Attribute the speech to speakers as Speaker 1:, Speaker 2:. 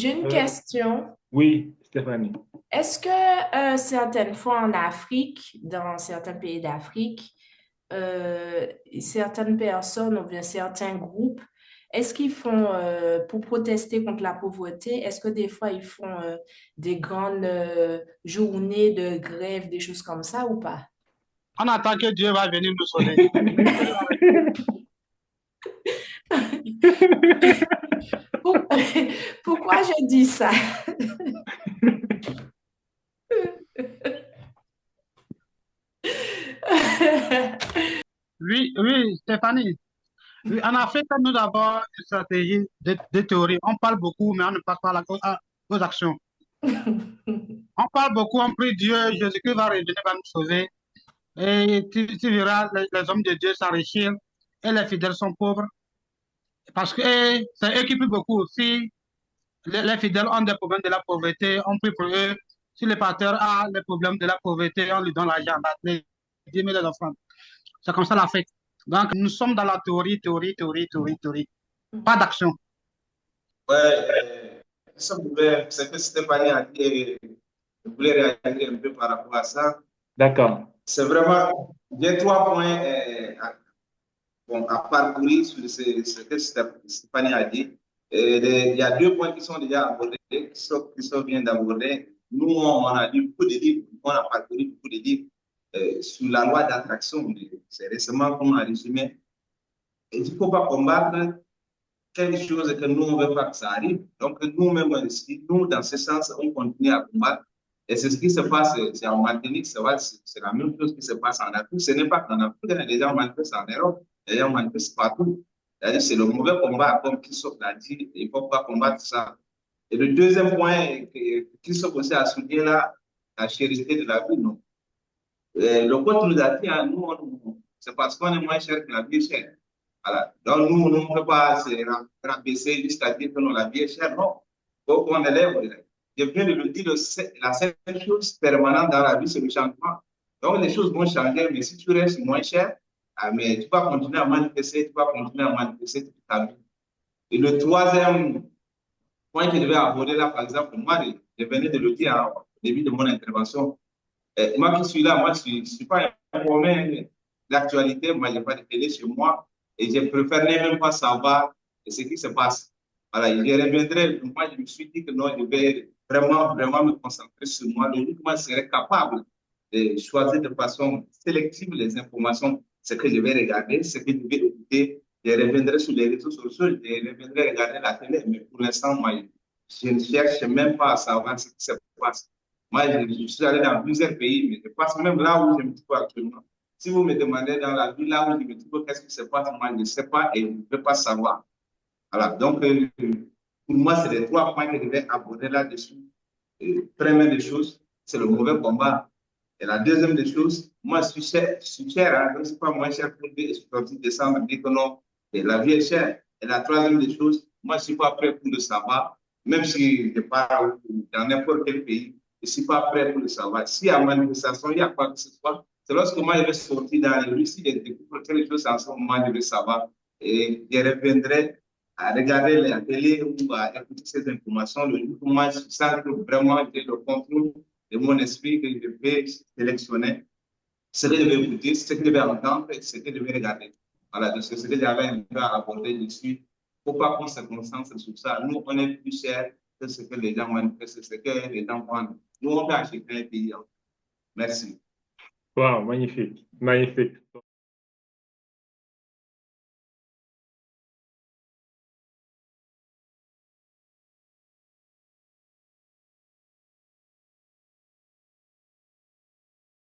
Speaker 1: J'ai une
Speaker 2: Euh,
Speaker 1: question.
Speaker 2: oui, Stéphanie.
Speaker 1: Est-ce que certaines fois en Afrique, dans certains pays d'Afrique, euh, certaines personnes ou bien certains groupes, est-ce qu'ils font, pour protester contre la pauvreté, est-ce que des fois ils font des grandes journées de grève, des choses comme ça ou pas?
Speaker 3: On attend que Dieu va venir nous sauver.
Speaker 1: Pour- Pourquoi je dis ça?
Speaker 3: Oui, oui, Stéphanie. Oui, en Afrique, nous avons une stratégie de théorie. On parle beaucoup, mais on ne passe pas aux actions. On parle beaucoup, on prie Dieu, Jésus-Christ va revenir, va nous sauver. Et tu verras les hommes de Dieu s'enrichir et les fidèles sont pauvres. Parce que c'est eux qui prient beaucoup. Si les fidèles ont des problèmes de la pauvreté, on prie pour eux. Si le pasteur a les problèmes de la pauvreté, on lui donne l'argent, les 10 000 enfants. C'est comme ça l'Afrique. Donc, nous sommes dans la théorie, théorie, théorie, théorie, théorie. Pas d'action.
Speaker 4: Ouais, ça pouvait, c'est que Stéphanie a dit, je voulais réagir un peu par rapport à ça.
Speaker 2: D'accord.
Speaker 4: C'est vraiment, j'ai 3 points bon, à parcourir sur ce que Stéphanie a dit. Il y a 2 points qui sont déjà abordés, qui sont bien d'aborder. Nous, on a lu beaucoup de livres, on a parcouru beaucoup de livres sur la loi d'attraction. C'est récemment qu'on a résumé. Et il ne faut pas combattre quelque chose que nous, on ne veut pas que ça arrive. Donc, nous-mêmes, ici, nous, dans ce sens, on continue à combattre. Et c'est ce qui se passe, c'est en Martinique, c'est la même chose qui se passe en Afrique. Ce n'est pas qu'en Afrique, il y a des gens manifestent en Europe, les gens manifestent partout. C'est-à-dire, c'est le mauvais combat, comme Christophe l'a dit, il ne faut pas combattre ça. Et le deuxième point, Christophe aussi a souligné là, la chérité de la vie, non. Le code nous a dit, hein, c'est parce qu'on est moins cher que la vie est chère. Voilà. Donc, nous, on ne peut pas se rabaisser jusqu'à dire que non, la vie est chère. Non. Donc, on élève. Je viens de le dire, la seule chose permanente dans la vie, c'est le changement. Donc, les choses vont changer, mais si tu restes moins cher, ah, mais tu vas continuer à manifester, tu vas continuer à manifester toute ta vie. Et le troisième point que je vais aborder là, par exemple, moi, je venais de le dire au début de mon intervention, moi qui suis là, moi, je ne suis pas informé de l'actualité. Moi, je n'ai pas de télé chez moi et je préfère même pas savoir ce qui se passe. Voilà, je reviendrai. Moi, je me suis dit que non, je vais vraiment, vraiment me concentrer sur moi. Le jour où moi, je serai capable de choisir de façon sélective les informations, ce que je vais regarder, ce que je vais écouter. Je reviendrai sur les réseaux sociaux, je reviendrai regarder la télé. Mais pour l'instant, moi, je ne cherche même pas à savoir ce qui se passe. Moi, je suis allé dans plusieurs pays, mais je passe même là où je me trouve actuellement. Si vous me demandez dans la ville là où je me trouve, qu'est-ce qui se passe, moi, je ne sais pas et je ne peux pas savoir. Voilà. Donc, pour moi, c'est les 3 points que je vais aborder là-dessus. Première des choses, c'est le mauvais combat. Et la deuxième des choses, moi, je suis cher, hein, donc c'est pas moins cher pour dire, je suis sorti décembre, dire que non, et la vie est chère. Et la troisième des choses, moi, je ne suis pas prêt pour le savoir, même si je pars dans n'importe quel pays, je ne suis pas prêt pour le savoir. S'il y a manifestation, il y a quoi que ce soit, c'est lorsque moi, je vais sortir dans les rues, si je découvre quelque chose en ce moment, je vais savoir. Et je reviendrai à regarder la télé ou à écouter ces informations. Le jour où moi, je sens que vraiment j'ai le contrôle de mon esprit, que je vais sélectionner ce que je vais écouter, ce que je vais entendre et ce que je vais regarder. Voilà, donc c'est ce que j'avais un peu à aborder dessus. Il ne faut pas qu'on se concentre sur ça. Nous, on est plus cher que ce que les gens manifestent, ce que les gens vendent. Nous, on peut acheter un pays. Merci.
Speaker 2: Wow, magnifique, magnifique.